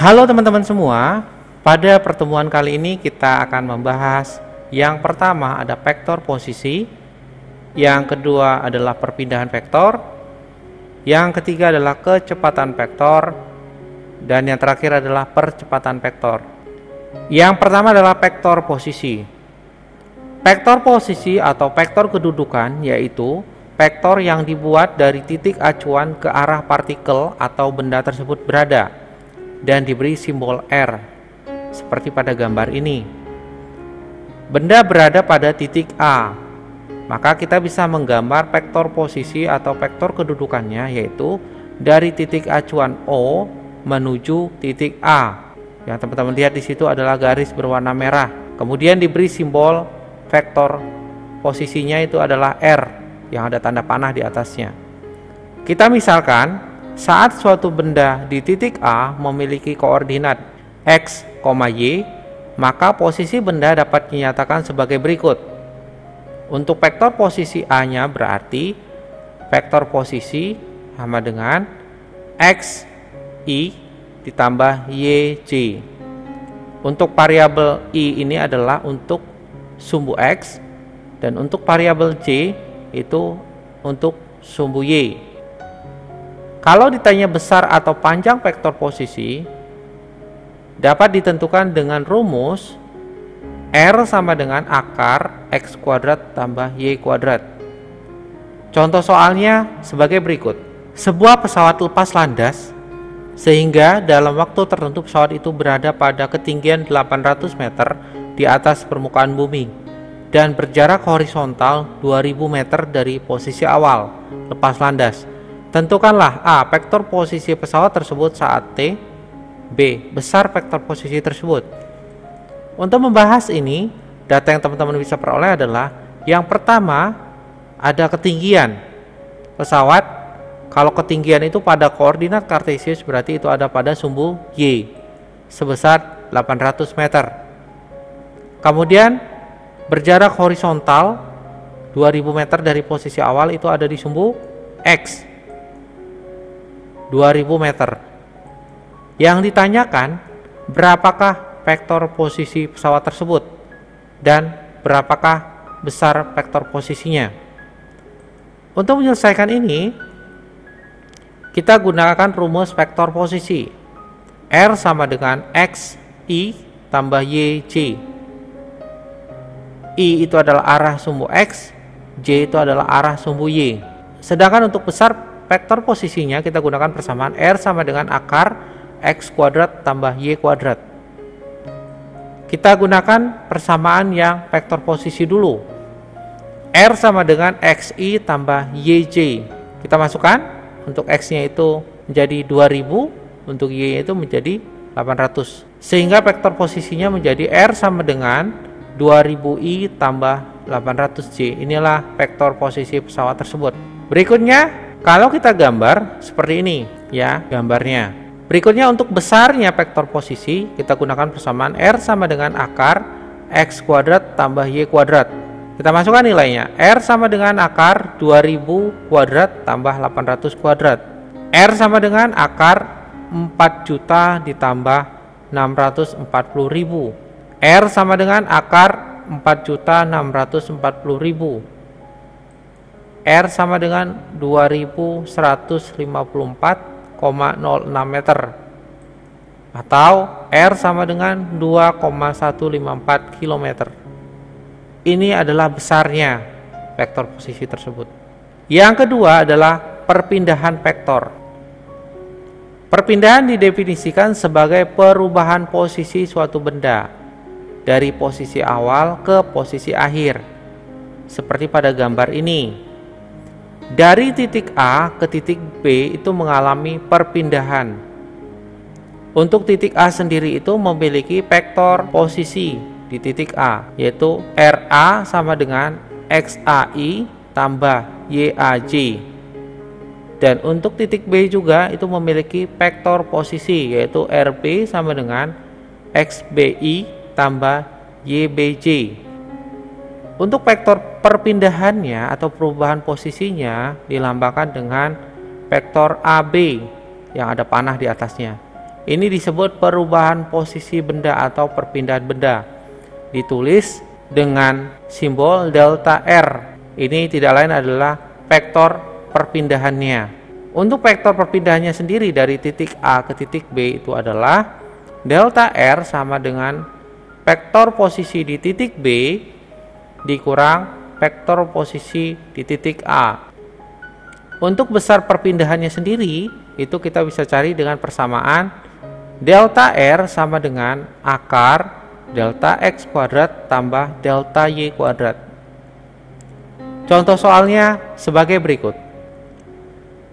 Halo teman-teman semua, pada pertemuan kali ini kita akan membahas yang pertama ada vektor posisi, yang kedua adalah perpindahan vektor, yang ketiga adalah kecepatan vektor, dan yang terakhir adalah percepatan vektor. Yang pertama adalah vektor posisi. Vektor posisi atau vektor kedudukan yaitu vektor yang dibuat dari titik acuan ke arah partikel atau benda tersebut berada dan diberi simbol R seperti pada gambar ini. Benda berada pada titik A, maka kita bisa menggambar vektor posisi atau vektor kedudukannya yaitu dari titik acuan O menuju titik A. Yang teman-teman lihat di situ adalah garis berwarna merah. Kemudian diberi simbol vektor posisinya itu adalah R yang ada tanda panah di atasnya. Kita misalkan saat suatu benda di titik A memiliki koordinat X, Y, maka posisi benda dapat dinyatakan sebagai berikut. Untuk vektor posisi A-nya berarti vektor posisi sama dengan X, Y ditambah Y, J. Untuk variabel I ini adalah untuk sumbu X dan untuk variabel J itu untuk sumbu Y. Kalau ditanya besar atau panjang vektor posisi dapat ditentukan dengan rumus R sama dengan akar X kuadrat tambah Y kuadrat. Contoh soalnya sebagai berikut. Sebuah pesawat lepas landas sehingga dalam waktu tertentu pesawat itu berada pada ketinggian 800 meter di atas permukaan bumi dan berjarak horizontal 2000 meter dari posisi awal lepas landas. Tentukanlah A. Vektor posisi pesawat tersebut saat T. B. Besar vektor posisi tersebut. Untuk membahas ini, data yang teman-teman bisa peroleh adalah yang pertama ada ketinggian pesawat. Kalau ketinggian itu pada koordinat kartesius berarti itu ada pada sumbu Y sebesar 800 meter. Kemudian berjarak horizontal 2000 meter dari posisi awal itu ada di sumbu X 2000 meter. Yang ditanyakan berapakah vektor posisi pesawat tersebut dan berapakah besar vektor posisinya. Untuk menyelesaikan ini kita gunakan rumus vektor posisi. R sama dengan X I tambah Y J. I itu adalah arah sumbu X, J itu adalah arah sumbu Y. Sedangkan untuk besar vektor posisinya kita gunakan persamaan R sama dengan akar X kuadrat tambah Y kuadrat. Kita gunakan persamaan yang vektor posisi dulu. R sama dengan XI tambah YJ. Kita masukkan, untuk X-nya itu menjadi 2000, untuk Y itu menjadi 800. Sehingga vektor posisinya menjadi R sama dengan 2000I tambah 800J. Inilah vektor posisi pesawat tersebut. Berikutnya kalau kita gambar seperti ini ya gambarnya. Berikutnya untuk besarnya vektor posisi kita gunakan persamaan R sama dengan akar X kuadrat tambah Y kuadrat. Kita masukkan nilainya. R sama dengan akar 2000 kuadrat tambah 800 kuadrat. R sama dengan akar 4 juta ditambah 640.000. R sama dengan akar 4.640.000. R sama dengan 2154,06 meter atau R sama dengan 2,154 km. Ini adalah besarnya vektor posisi tersebut. Yang kedua adalah perpindahan vektor. Perpindahan didefinisikan sebagai perubahan posisi suatu benda dari posisi awal ke posisi akhir seperti pada gambar ini. Dari titik A ke titik B itu mengalami perpindahan. Untuk titik A sendiri itu memiliki vektor posisi di titik A, yaitu RA sama dengan XAI tambah YAJ. Dan untuk titik B juga itu memiliki vektor posisi, yaitu RB sama dengan XBI tambah YBJ. Untuk vektor perpindahannya atau perubahan posisinya dilambangkan dengan vektor AB yang ada panah di atasnya. Ini disebut perubahan posisi benda atau perpindahan benda. Ditulis dengan simbol delta R. Ini tidak lain adalah vektor perpindahannya. Untuk vektor perpindahannya sendiri dari titik A ke titik B itu adalah delta R sama dengan vektor posisi di titik B dikurang vektor posisi di titik A. Untuk besar perpindahannya sendiri itu kita bisa cari dengan persamaan delta R sama dengan akar delta X kuadrat tambah delta Y kuadrat. Contoh soalnya sebagai berikut.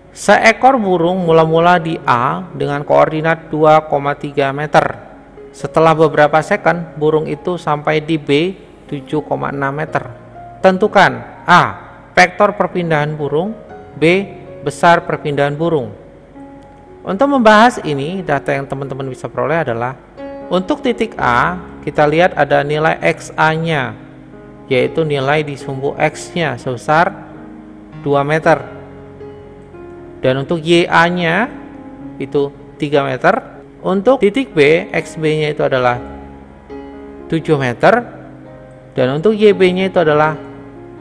Seekor burung mula-mula di A dengan koordinat 2,3 meter. Setelah beberapa second, burung itu sampai di B 7,6 meter. Tentukan A. Vektor perpindahan burung, B. Besar perpindahan burung. Untuk membahas ini, data yang teman-teman bisa peroleh adalah untuk titik A, kita lihat ada nilai XA-nya, yaitu nilai di sumbu X-nya sebesar 2 meter. Dan untuk YA-nya itu 3 meter. Untuk titik B, XB-nya itu adalah 7 meter. Dan untuk YB-nya itu adalah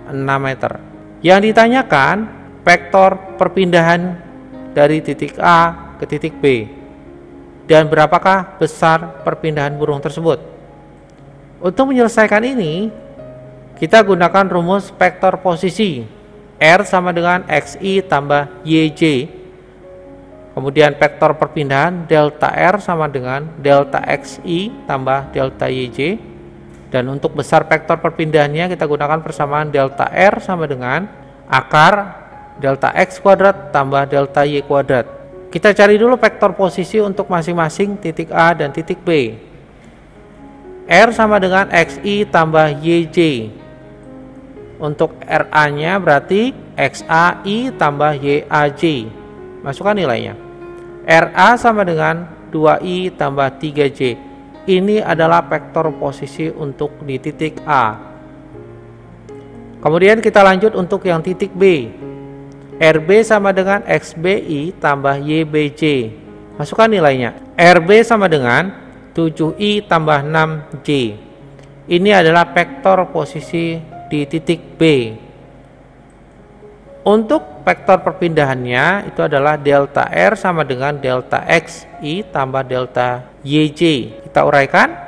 6 meter. Yang ditanyakan vektor perpindahan dari titik A ke titik B. Dan berapakah besar perpindahan burung tersebut? Untuk menyelesaikan ini, kita gunakan rumus vektor posisi. R sama dengan XI tambah YJ. Kemudian vektor perpindahan delta R sama dengan delta XI tambah delta YJ. Dan untuk besar vektor perpindahannya kita gunakan persamaan delta R sama dengan akar delta X kuadrat tambah delta Y kuadrat. Kita cari dulu vektor posisi untuk masing-masing titik A dan titik B. R sama dengan XI tambah YJ. Untuk RA-nya berarti XAI tambah YAJ. Masukkan nilainya. RA sama dengan 2I tambah 3J. Ini adalah vektor posisi untuk di titik A. Kemudian kita lanjut untuk yang titik B. RB sama dengan XBI tambah YBJ. Masukkan nilainya. RB sama dengan 7I tambah 6J. Ini adalah vektor posisi di titik B. Untuk vektor perpindahannya itu adalah delta R sama dengan delta XI tambah delta YJ. Kita uraikan.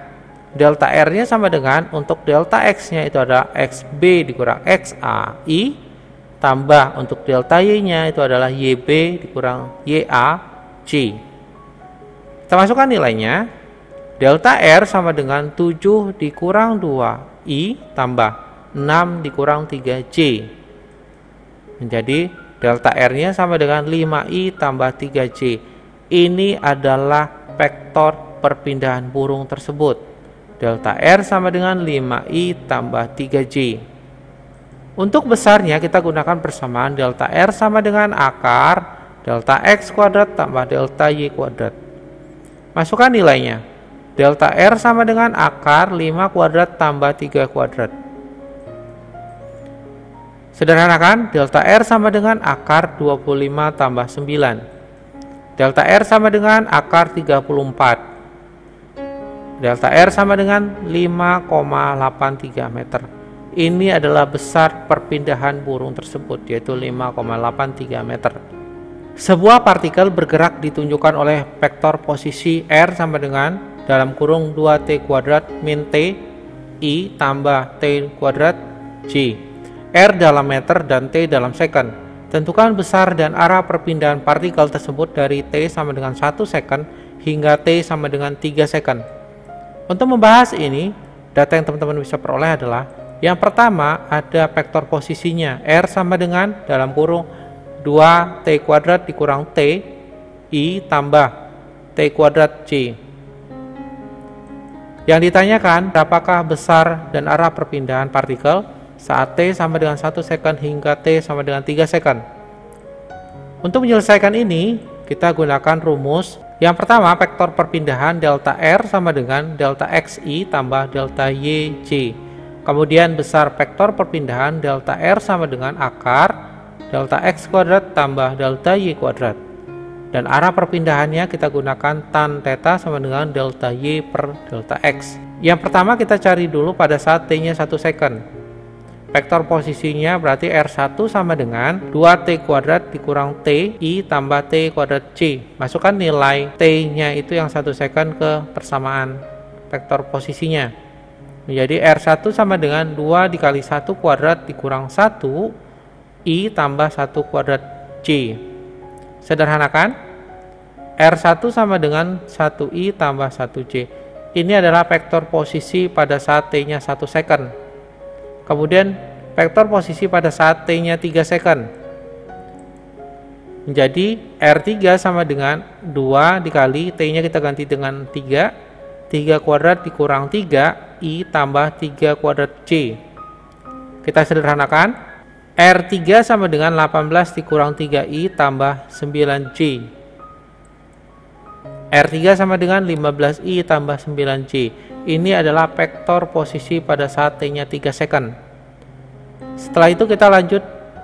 Delta R-nya sama dengan untuk delta X-nya itu adalah XB dikurang XAI tambah untuk delta Y-nya itu adalah YB dikurang YAJ. Kita masukkan nilainya. Delta R sama dengan 7 dikurang 2I tambah 6 dikurang 3J. Menjadi delta R-nya sama dengan 5I tambah 3J. Ini adalah vektor perpindahan burung tersebut. Delta R sama dengan 5I tambah 3J. Untuk besarnya kita gunakan persamaan delta R sama dengan akar delta X kuadrat tambah delta Y kuadrat. Masukkan nilainya. Delta R sama dengan akar 5 kuadrat tambah 3 kuadrat. Sederhanakan, delta R sama dengan akar 25 tambah 9. Delta R sama dengan akar 34. Delta R sama dengan 5,83 meter. Ini adalah besar perpindahan burung tersebut, yaitu 5,83 meter. Sebuah partikel bergerak ditunjukkan oleh vektor posisi R sama dengan dalam kurung 2T kuadrat min T I tambah T kuadrat J. R dalam meter dan T dalam second. Tentukan besar dan arah perpindahan partikel tersebut dari T sama dengan 1 second hingga T sama dengan 3 second. Untuk membahas ini, data yang teman-teman bisa peroleh adalah yang pertama ada vektor posisinya. R sama dengan dalam kurung 2T kuadrat dikurang T I tambah T kuadrat J. Yang ditanyakan, apakah besar dan arah perpindahan partikel saat T sama dengan 1 second hingga T sama dengan 3 second. Untuk menyelesaikan ini, kita gunakan rumus. Yang pertama, vektor perpindahan delta R sama dengan delta XI tambah delta YJ. Kemudian besar vektor perpindahan delta R sama dengan akar delta X kuadrat tambah delta Y kuadrat. Dan arah perpindahannya kita gunakan tan theta sama dengan delta Y per delta X. Yang pertama kita cari dulu pada saat T-nya 1 second. Vektor posisinya berarti R1 sama dengan 2T kuadrat dikurang T I tambah T kuadrat C. Masukkan nilai T-nya itu yang 1 second ke persamaan vektor posisinya. Menjadi R1 sama dengan 2 dikali 1 kuadrat dikurang 1 I tambah 1 kuadrat C. Sederhanakan, R1 sama dengan 1I tambah 1C. Ini adalah vektor posisi pada saat T-nya 1 second. Kemudian vektor posisi pada saat T-nya 3 second. Menjadi R3 sama dengan 2 dikali T-nya kita ganti dengan 3. 3 kuadrat dikurang 3 I tambah 3 kuadrat C. Kita sederhanakan, R3 sama dengan 18 dikurang 3I tambah 9C. R3 sama dengan 15I tambah 9C. Ini adalah vektor posisi pada saat T-nya 3 second. Setelah itu kita lanjut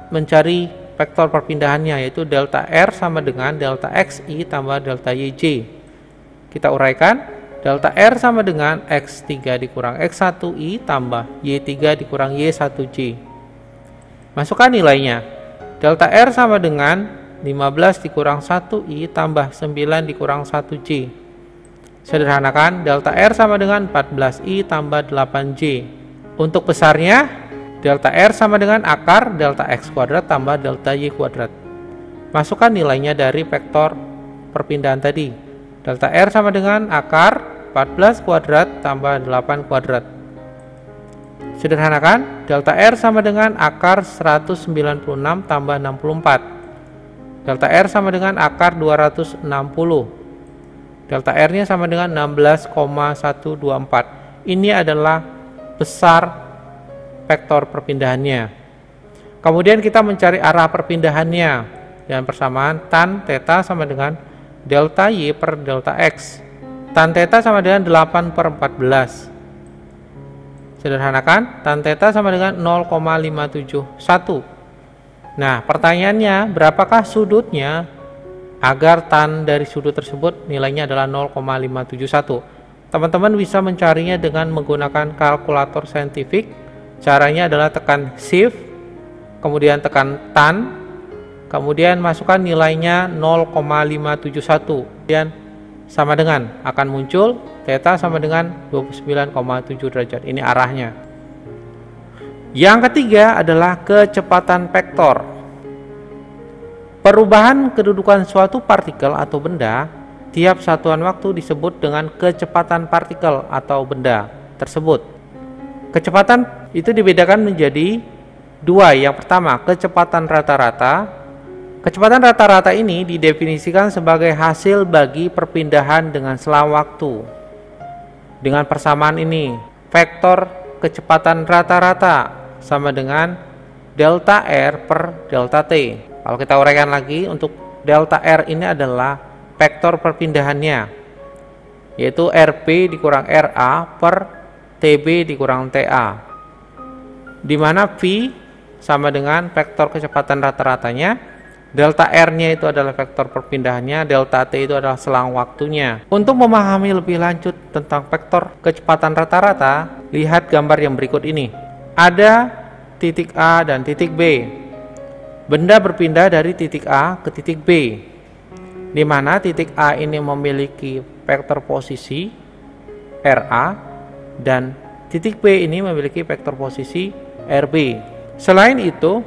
mencari vektor perpindahannya, yaitu delta R sama dengan delta XI tambah delta YJ. Kita uraikan, delta R sama dengan X3 dikurang X1I tambah Y3 dikurang Y1J. Masukkan nilainya. Delta R sama dengan 15 dikurang 1I tambah 9 dikurang 1C. Sederhanakan, delta R sama dengan 14I tambah 8J. Untuk besarnya, delta R sama dengan akar delta X kuadrat tambah delta Y kuadrat. Masukkan nilainya dari vektor perpindahan tadi. Delta R sama dengan akar 14 kuadrat tambah 8 kuadrat. Sederhanakan, delta R sama dengan akar 196 tambah 64. Delta R sama dengan akar 260. Delta R-nya sama dengan 16,124. Ini adalah besar vektor perpindahannya. Kemudian kita mencari arah perpindahannya dengan persamaan tan theta sama dengan delta Y per delta X. Tan theta sama dengan 8 per 14. Sederhanakan, tan theta sama dengan 0,571. Nah, pertanyaannya, berapakah sudutnya agar tan dari sudut tersebut nilainya adalah 0,571? Teman-teman bisa mencarinya dengan menggunakan kalkulator saintifik. Caranya adalah tekan shift, kemudian tekan tan, kemudian masukkan nilainya 0,571. Kemudian sama dengan akan muncul theta sama dengan 29,7 derajat. Ini arahnya. Yang ketiga adalah kecepatan vektor. Perubahan kedudukan suatu partikel atau benda tiap satuan waktu disebut dengan kecepatan partikel atau benda tersebut. Kecepatan itu dibedakan menjadi dua. Yang pertama, kecepatan rata-rata. Kecepatan rata-rata ini didefinisikan sebagai hasil bagi perpindahan dengan selang waktu. Dengan persamaan ini, vektor kecepatan rata-rata sama dengan delta R per delta T. Kalau kita uraikan lagi, untuk delta R ini adalah vektor perpindahannya, yaitu RP dikurang RA per TB dikurang TA, di mana V sama dengan vektor kecepatan rata-ratanya. Delta R-nya itu adalah vektor perpindahannya, delta T itu adalah selang waktunya. Untuk memahami lebih lanjut tentang vektor kecepatan rata-rata, lihat gambar yang berikut ini. Ada titik A dan titik B. Benda berpindah dari titik A ke titik B, di mana titik A ini memiliki vektor posisi RA dan titik B ini memiliki vektor posisi RB. Selain itu,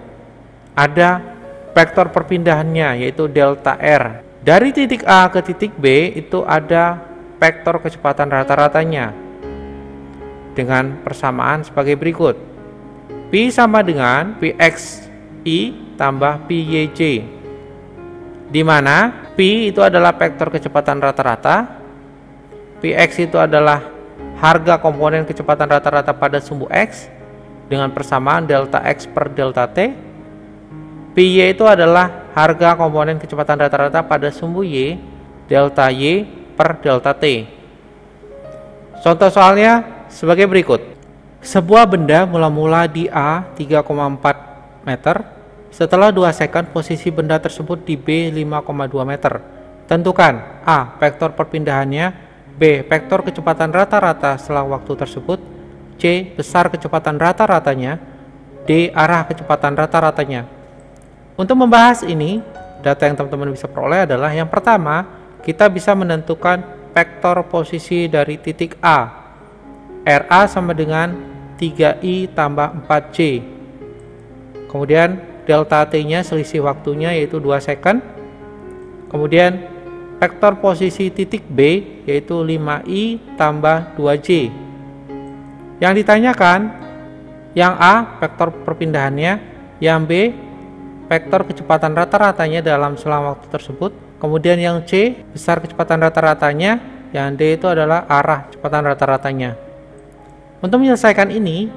ada vektor perpindahannya, yaitu delta R. Dari titik A ke titik B itu ada vektor kecepatan rata-ratanya dengan persamaan sebagai berikut. P sama dengan Pxi tambah Pyj, di mana P itu adalah vektor kecepatan rata-rata, Px itu adalah harga komponen kecepatan rata-rata pada sumbu X dengan persamaan delta X per delta T. Py itu adalah harga komponen kecepatan rata-rata pada sumbu Y, delta Y per delta T. Contoh soalnya sebagai berikut. Sebuah benda mula-mula di A 3,4 meter, setelah 2 second posisi benda tersebut di B 5,2 meter. Tentukan A. Vektor perpindahannya, B. Vektor kecepatan rata-rata setelah waktu tersebut, C. Besar kecepatan rata-ratanya, D. Arah kecepatan rata-ratanya. Untuk membahas ini, data yang teman-teman bisa peroleh adalah yang pertama, kita bisa menentukan vektor posisi dari titik A. RA sama dengan 3I tambah 4J. Kemudian delta T-nya selisih waktunya yaitu 2 second. Kemudian vektor posisi titik B yaitu 5I tambah 2J. Yang ditanyakan, yang A vektor perpindahannya, yang B vektor kecepatan rata-ratanya dalam selang waktu tersebut. Kemudian yang C besar kecepatan rata-ratanya, yang D itu adalah arah kecepatan rata-ratanya. Untuk menyelesaikan ini,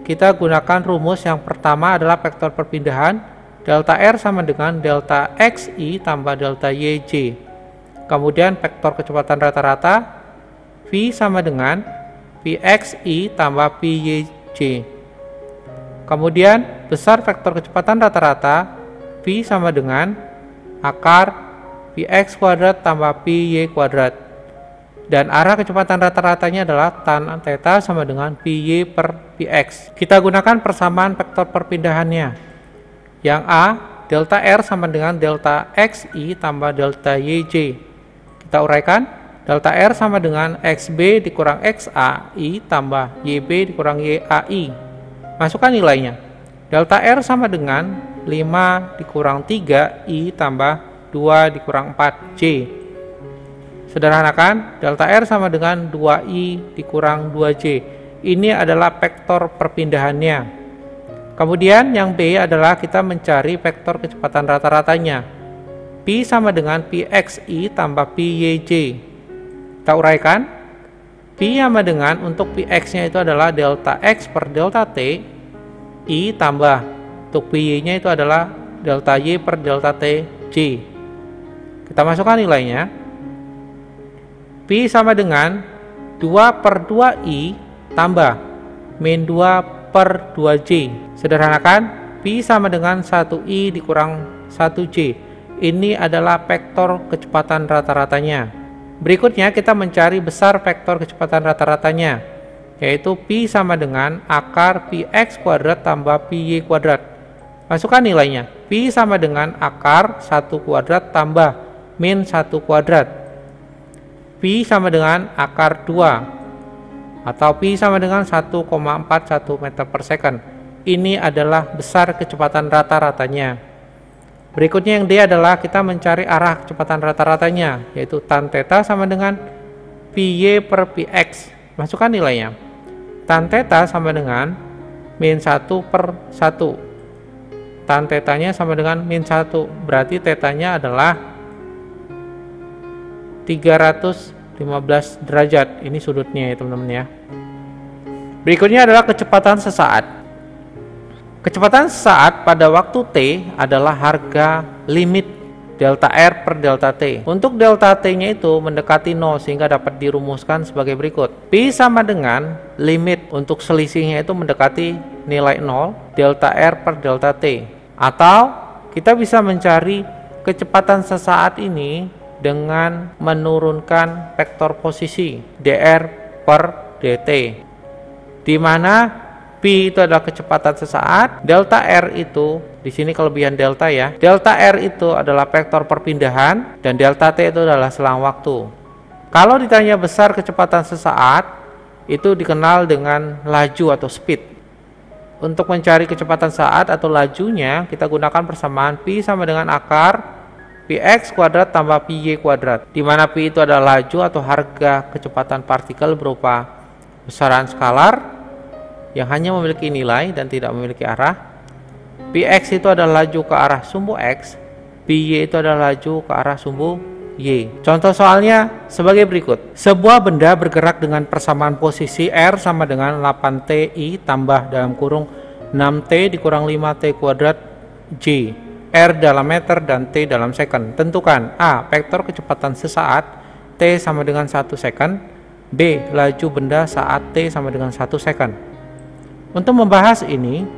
kita gunakan rumus yang pertama adalah vektor perpindahan delta R sama dengan delta XI tambah delta YJ. Kemudian vektor kecepatan rata-rata V sama dengan Vxi tambah Vyj. Kemudian besar vektor kecepatan rata-rata V sama dengan akar Vx kuadrat tambah Vy kuadrat. Dan arah kecepatan rata-ratanya adalah tan theta sama dengan Vy per Vx. Kita gunakan persamaan vektor perpindahannya. Yang A, delta R sama dengan delta Xi tambah delta Yj. Kita uraikan, delta R sama dengan Xb dikurang Xai tambah Yb dikurang Yai. Masukkan nilainya. Delta R sama dengan 5 dikurang 3I tambah 2 dikurang 4J. Sederhanakan, delta R sama dengan 2I dikurang 2J. Ini adalah vektor perpindahannya. Kemudian yang B adalah kita mencari vektor kecepatan rata-ratanya. P sama dengan Pxi tambah Pyj. Kita uraikan, P sama dengan untuk Px-nya itu adalah delta X per delta T, I tambah untuk Py-nya itu adalah delta Y per delta T, J. Kita masukkan nilainya. P sama dengan 2 per 2I tambah min 2 per 2J. Sederhanakan, P sama dengan 1I dikurang 1J. Ini adalah vektor kecepatan rata-ratanya. Berikutnya kita mencari besar vektor kecepatan rata-ratanya, yaitu P sama dengan akar Px kuadrat tambah Py kuadrat. Masukkan nilainya. P sama dengan akar 1 kuadrat tambah min 1 kuadrat. Pi sama dengan akar 2 atau Pi sama dengan 1,41 meter per second. Ini adalah besar kecepatan rata-ratanya. Berikutnya yang D adalah kita mencari arah kecepatan rata-ratanya, yaitu tan theta sama dengan Py per Px. Masukkan nilainya. Tan theta sama dengan min 1 per 1. Tan tetanya sama dengan min 1. Berarti tetanya adalah 315 derajat. Ini sudutnya ya teman-teman ya. Berikutnya adalah kecepatan sesaat. Kecepatan sesaat pada waktu T adalah harga limit delta R per delta T. Untuk delta T nya itu mendekati 0 sehingga dapat dirumuskan sebagai berikut. P sama dengan limit untuk selisihnya itu mendekati nilai 0 delta R per delta T. Atau kita bisa mencari kecepatan sesaat ini dengan menurunkan vektor posisi dr per dt, di mana P itu adalah kecepatan sesaat, delta R itu di sini kelebihan delta ya. Delta R itu adalah vektor perpindahan dan delta T itu adalah selang waktu. Kalau ditanya besar kecepatan sesaat, itu dikenal dengan laju atau speed. Untuk mencari kecepatan saat atau lajunya, kita gunakan persamaan P sama dengan akar Px kuadrat tambah Py kuadrat, di mana P itu adalah laju atau harga kecepatan partikel berupa besaran skalar yang hanya memiliki nilai dan tidak memiliki arah. Px itu adalah laju ke arah sumbu X, Py itu adalah laju ke arah sumbu Y. Contoh soalnya sebagai berikut. Sebuah benda bergerak dengan persamaan posisi R sama dengan 8Ti tambah dalam kurung 6T dikurang 5T kuadrat J. R dalam meter dan T dalam second. Tentukan A. Vektor kecepatan sesaat T sama dengan 1 second. B. Laju benda saat T sama dengan 1 second. Untuk membahas ini,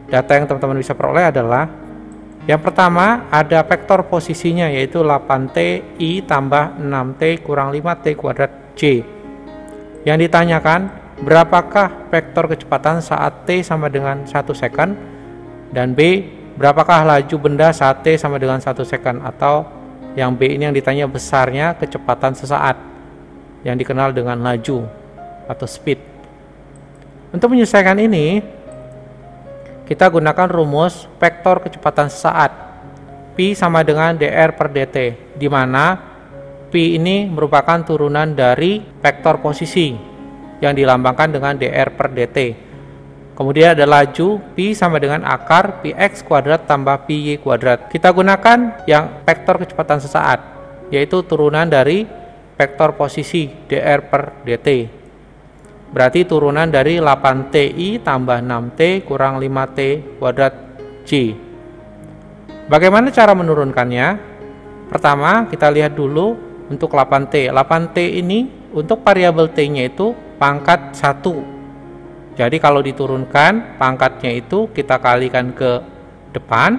data yang teman-teman bisa peroleh adalah Yang pertama ada vektor posisinya, yaitu 8T I tambah 6T kurang 5T kuadrat J. Yang ditanyakan, berapakah vektor kecepatan saat T sama dengan 1 second, dan B, berapakah laju benda saat T sama dengan 1 second, atau yang B ini yang ditanya besarnya kecepatan sesaat yang dikenal dengan laju atau speed. Untuk menyelesaikan ini, kita gunakan rumus vektor kecepatan sesaat. P sama dengan dr per dt, di mana P ini merupakan turunan dari vektor posisi yang dilambangkan dengan dr per dt. Kemudian ada laju, P sama dengan akar Px kuadrat tambah Py kuadrat. Kita gunakan yang vektor kecepatan sesaat, yaitu turunan dari vektor posisi dr per dt. Berarti turunan dari 8Ti tambah 6T kurang 5T kuadrat J. Bagaimana cara menurunkannya? Pertama, kita lihat dulu untuk 8T. 8T ini untuk variabel T-nya itu pangkat 1. Jadi kalau diturunkan, pangkatnya itu kita kalikan ke depan,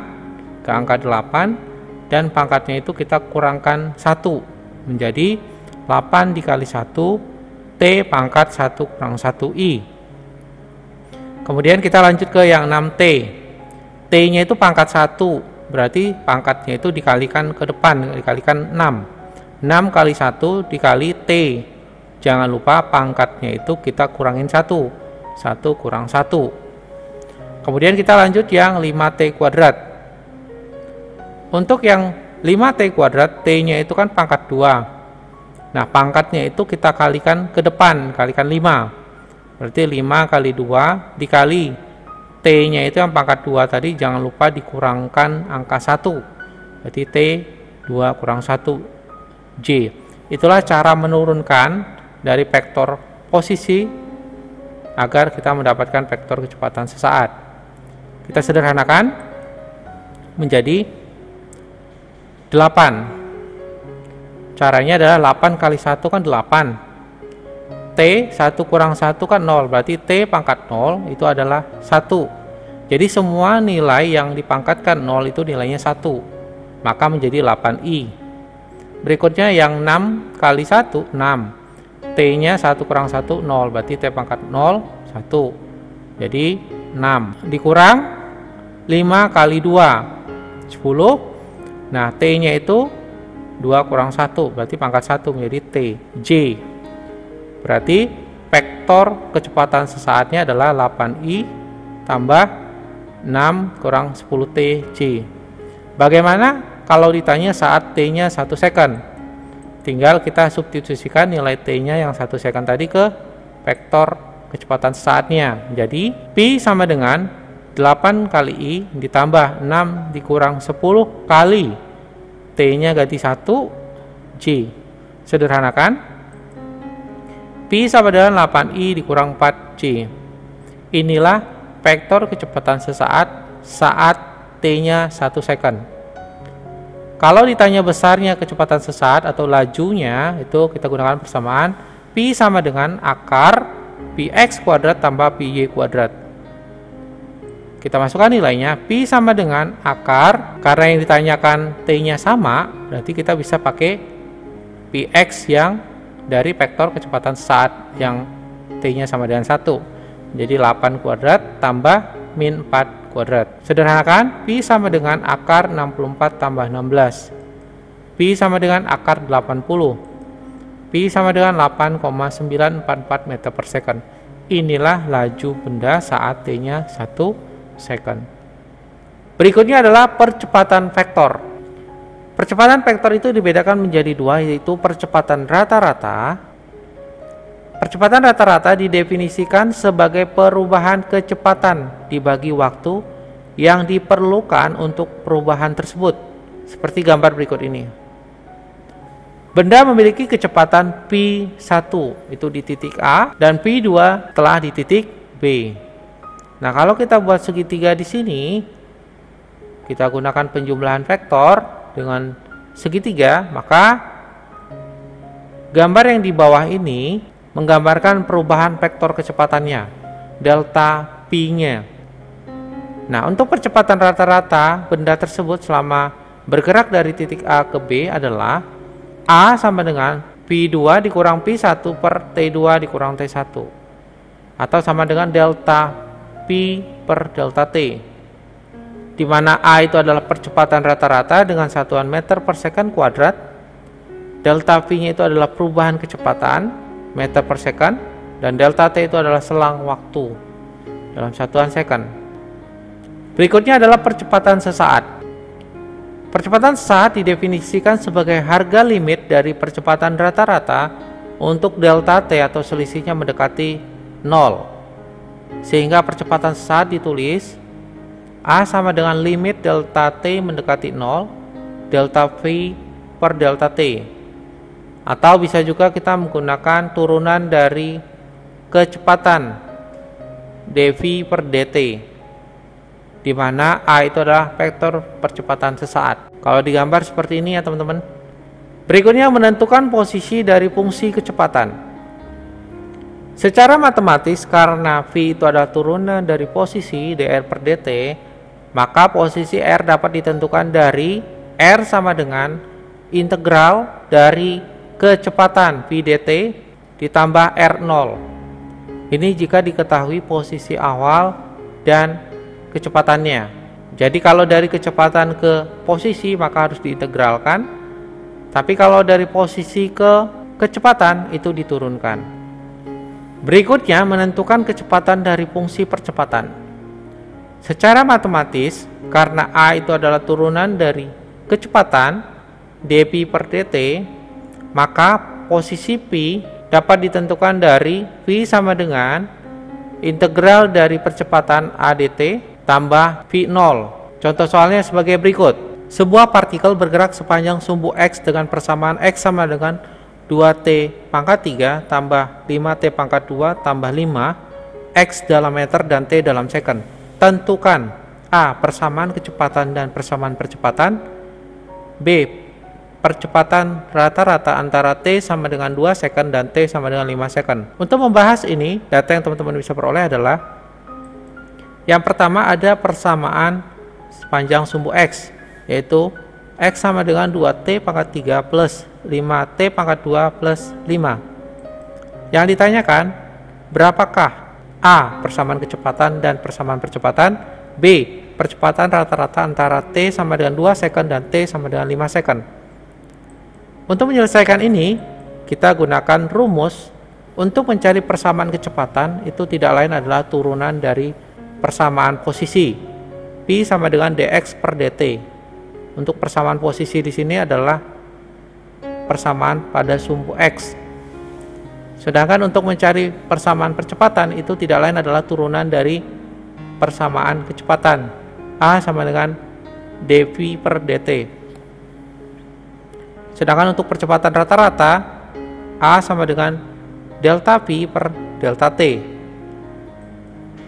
ke angka 8, dan pangkatnya itu kita kurangkan 1. Menjadi 8 dikali 1, T pangkat 1 kurang 1I. Kemudian kita lanjut ke yang 6T. T-nya itu pangkat 1, berarti pangkatnya itu dikalikan ke depan, dikalikan 6. 6 kali 1 dikali T. Jangan lupa pangkatnya itu kita kurangin 1. 1 kurang 1. Kemudian kita lanjut yang 5T kuadrat. Untuk yang 5T kuadrat, T-nya itu kan pangkat 2. Nah, pangkatnya itu kita kalikan ke depan, kalikan 5. Berarti 5 kali 2 dikali T-nya itu yang pangkat 2 tadi, jangan lupa dikurangkan angka 1. Berarti T 2 kurang 1 J. Itulah cara menurunkan dari vektor posisi agar kita mendapatkan vektor kecepatan sesaat. Kita sederhanakan menjadi 8. Caranya adalah 8 kali 1 kan 8. T 1 kurang 1 kan 0, berarti T pangkat 0 itu adalah 1. Jadi semua nilai yang dipangkatkan 0 itu nilainya 1, maka menjadi 8I. Berikutnya yang 6 kali 1, 6. T nya 1 kurang 1, 0, berarti T pangkat 0, 1. Jadi 6 dikurang 5 kali 2, 10. Nah, T nya itu 2 kurang 1, berarti pangkat 1 menjadi T. J. Berarti vektor kecepatan sesaatnya adalah 8I tambah 6 kurang 10T J. Bagaimana kalau ditanya saat T nya 1 second? Tinggal kita substitusikan nilai T-nya yang 1 second tadi ke vektor kecepatan sesaatnya. Jadi P sama dengan 8 kali I ditambah 6 dikurang 10 kali T-nya ganti 1 J. Sederhanakan, P sama dengan 8I dikurang 4 J. Inilah vektor kecepatan sesaat saat T-nya 1 second. Kalau ditanya besarnya kecepatan sesaat atau lajunya, itu kita gunakan persamaan P sama dengan akar Px kuadrat tambah Py kuadrat. Kita masukkan nilainya, P sama dengan akar, karena yang ditanyakan T-nya sama, berarti kita bisa pakai Px yang dari vektor kecepatan sesaat yang T-nya sama dengan 1. Jadi 8 kuadrat tambah min 4 kuadrat. Sederhanakan, Pi sama dengan akar 64 tambah 16. Pi sama dengan akar 80. Pi sama dengan 8,944 meter per second. Inilah laju benda saat T-nya 1 second. Berikutnya adalah percepatan vektor. Percepatan vektor itu dibedakan menjadi dua, yaitu percepatan rata-rata. Percepatan rata-rata didefinisikan sebagai perubahan kecepatan dibagi waktu yang diperlukan untuk perubahan tersebut. Seperti gambar berikut ini. Benda memiliki kecepatan P1 itu di titik A dan P2 telah di titik B. Nah, kalau kita buat segitiga di sini, kita gunakan penjumlahan vektor dengan segitiga, maka gambar yang di bawah ini menggambarkan perubahan vektor kecepatannya, delta P-nya. Nah, untuk percepatan rata-rata benda tersebut selama bergerak dari titik A ke B adalah A sama dengan P2 dikurang P1 per T2 dikurang T1, atau sama dengan delta P per delta T, di mana A itu adalah percepatan rata-rata dengan satuan meter per second kuadrat, delta V-nya itu adalah perubahan kecepatan meter per second, dan delta T itu adalah selang waktu dalam satuan second. Berikutnya adalah percepatan sesaat. Percepatan sesaat didefinisikan sebagai harga limit dari percepatan rata-rata untuk delta T atau selisihnya mendekati 0. Sehingga percepatan sesaat ditulis A sama dengan limit delta T mendekati 0, delta V per delta T. Atau bisa juga kita menggunakan turunan dari kecepatan dV per dt, di mana A itu adalah vektor percepatan sesaat. Kalau digambar seperti ini ya teman-teman. Berikutnya menentukan posisi dari fungsi kecepatan. Secara matematis, karena V itu adalah turunan dari posisi dr per dt, maka posisi R dapat ditentukan dari R sama dengan integral dari kecepatan V dt ditambah R0. Ini jika diketahui posisi awal dan kecepatannya. Jadi kalau dari kecepatan ke posisi maka harus diintegralkan, tapi kalau dari posisi ke kecepatan itu diturunkan. Berikutnya menentukan kecepatan dari fungsi percepatan. Secara matematis, karena A itu adalah turunan dari kecepatan dv per dt, maka posisi P dapat ditentukan dari V sama dengan integral dari percepatan ADT tambah V0. Contoh soalnya sebagai berikut. Sebuah partikel bergerak sepanjang sumbu X dengan persamaan X sama dengan 2T pangkat 3 tambah 5T pangkat 2 tambah 5 X dalam meter dan T dalam second. Tentukan A. Persamaan kecepatan dan persamaan percepatan. B. Percepatan rata-rata antara T sama dengan 2 second dan T sama dengan 5 second. Untuk membahas ini, data yang teman-teman bisa peroleh adalah yang pertama ada persamaan sepanjang sumbu X, yaitu X sama dengan 2T pangkat 3 plus 5T pangkat 2 plus 5. Yang ditanyakan, berapakah A. Persamaan kecepatan dan persamaan percepatan, B. Percepatan rata-rata antara T sama dengan 2 second dan T sama dengan 5 second. Untuk menyelesaikan ini, kita gunakan rumus untuk mencari persamaan kecepatan. Itu tidak lain adalah turunan dari persamaan posisi. P sama dengan dx per dt. Untuk persamaan posisi di sini adalah persamaan pada sumbu X. Sedangkan untuk mencari persamaan percepatan itu tidak lain adalah turunan dari persamaan kecepatan. A sama dengan dv per dt. Sedangkan untuk percepatan rata-rata, A sama dengan delta V per delta T.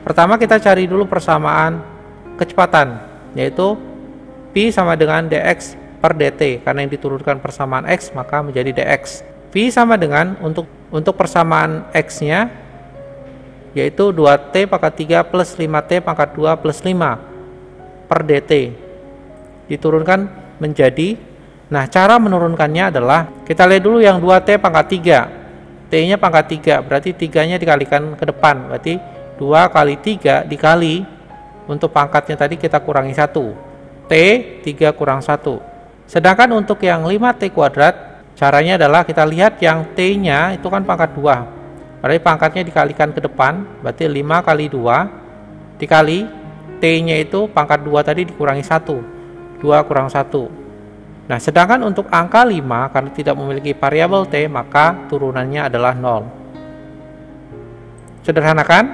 Pertama kita cari dulu persamaan kecepatan, yaitu P sama dengan dx per dt. Karena yang diturunkan persamaan X, maka menjadi dx. V sama dengan untuk persamaan X-nya, yaitu 2T pangkat 3 plus 5T pangkat 2 plus 5 per dt. Diturunkan menjadi, nah cara menurunkannya adalah, kita lihat dulu yang 2T pangkat 3. T-nya pangkat 3, berarti 3-nya dikalikan ke depan. Berarti 2 kali 3 dikali, untuk pangkatnya tadi kita kurangi 1. T, 3 kurang 1. Sedangkan untuk yang 5T kuadrat, caranya adalah kita lihat yang T-nya itu kan pangkat 2. Berarti pangkatnya dikalikan ke depan, berarti 5 kali 2 dikali T-nya itu pangkat 2 tadi dikurangi 1. 2 kurang 1. Nah, sedangkan untuk angka 5 karena tidak memiliki variabel T, maka turunannya adalah 0. Sederhanakan,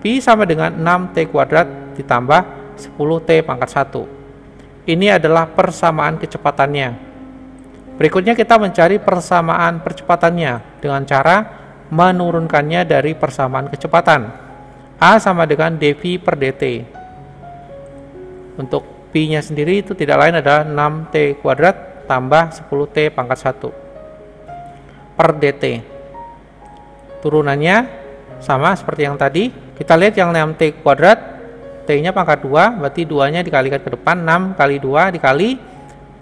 P sama dengan 6T kuadrat ditambah 10T pangkat 1. Ini adalah persamaan kecepatannya. Berikutnya kita mencari persamaan percepatannya dengan cara menurunkannya dari persamaan kecepatan. A sama dengan dv per dt. Untuk P-nya sendiri itu tidak lain adalah 6T kuadrat tambah 10T pangkat 1 per dt. Turunannya sama seperti yang tadi. Kita lihat yang 6T kuadrat T-nya pangkat 2, berarti 2-nya dikalikan ke depan, 6 kali 2 dikali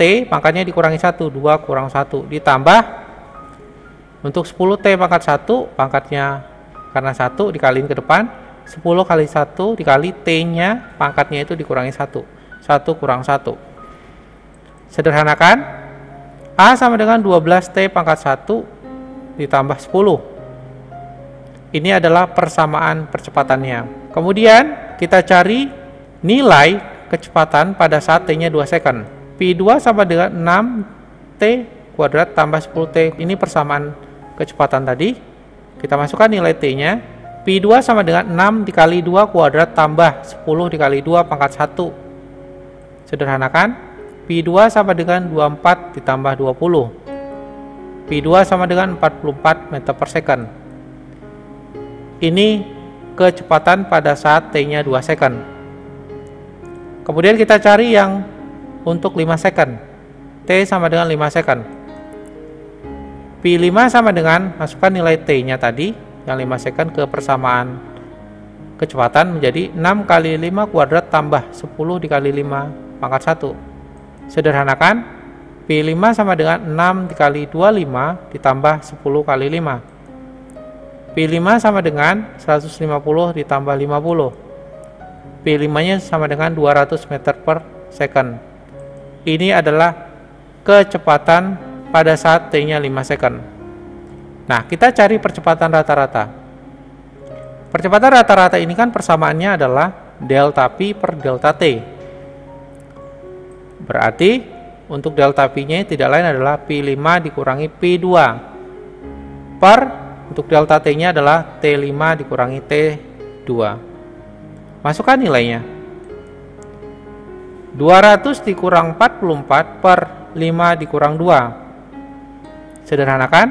T pangkatnya dikurangi 1, 2 kurang 1, ditambah untuk 10T pangkat 1, pangkatnya karena 1 dikaliin ke depan, 10 kali 1 dikali T-nya pangkatnya itu dikurangi 1, 1 kurang 1. Sederhanakan, A sama dengan 12T pangkat 1 ditambah 10. Ini adalah persamaan percepatannya. Kemudian kita cari nilai kecepatan pada saat T-nya 2 second. Pi2 sama dengan 6T kuadrat tambah 10T. Ini persamaan kecepatan tadi. Kita masukkan nilai T-nya. Pi2 sama dengan 6 dikali 2 kuadrat tambah 10 dikali 2 pangkat 1. Sederhanakan, Pi2 sama dengan 24 ditambah 20. Pi2 sama dengan 44 meter per second. Ini kecepatan pada saat T-nya 2 second. Kemudian kita cari yang untuk 5 second. T sama dengan 5 second. Pi5 sama dengan, masukkan nilai T-nya tadi, yang 5 second ke persamaan kecepatan menjadi 6 kali 5 kuadrat tambah 10 dikali 5 pangkat 1. Sederhanakan, Pi5 sama dengan 6 dikali 25 ditambah 10 kali 5. Pi5 sama dengan 150 ditambah 50. Pi5-nya sama dengan 200 meter per second. Ini adalah kecepatan pada saat T-nya 5 second. Nah, kita cari percepatan rata-rata. Percepatan rata-rata ini kan persamaannya adalah delta P per delta T. Berarti untuk delta P-nya tidak lain adalah Pi5 dikurangi Pi2 per, untuk delta T-nya adalah T5 dikurangi T2. Masukkan nilainya. 200 dikurang 44 per 5 dikurang 2. Sederhanakan,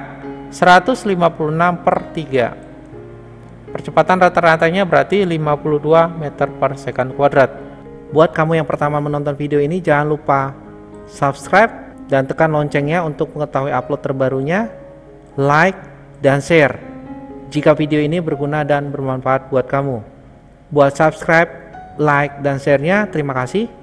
156 per 3. Percepatan rata-ratanya berarti 52 meter per second kuadrat. Buat kamu yang pertama menonton video ini, jangan lupa subscribe dan tekan loncengnya untuk mengetahui upload terbarunya, like, dan share jika video ini berguna dan bermanfaat buat kamu. Buat subscribe, like, dan share-nya, terima kasih.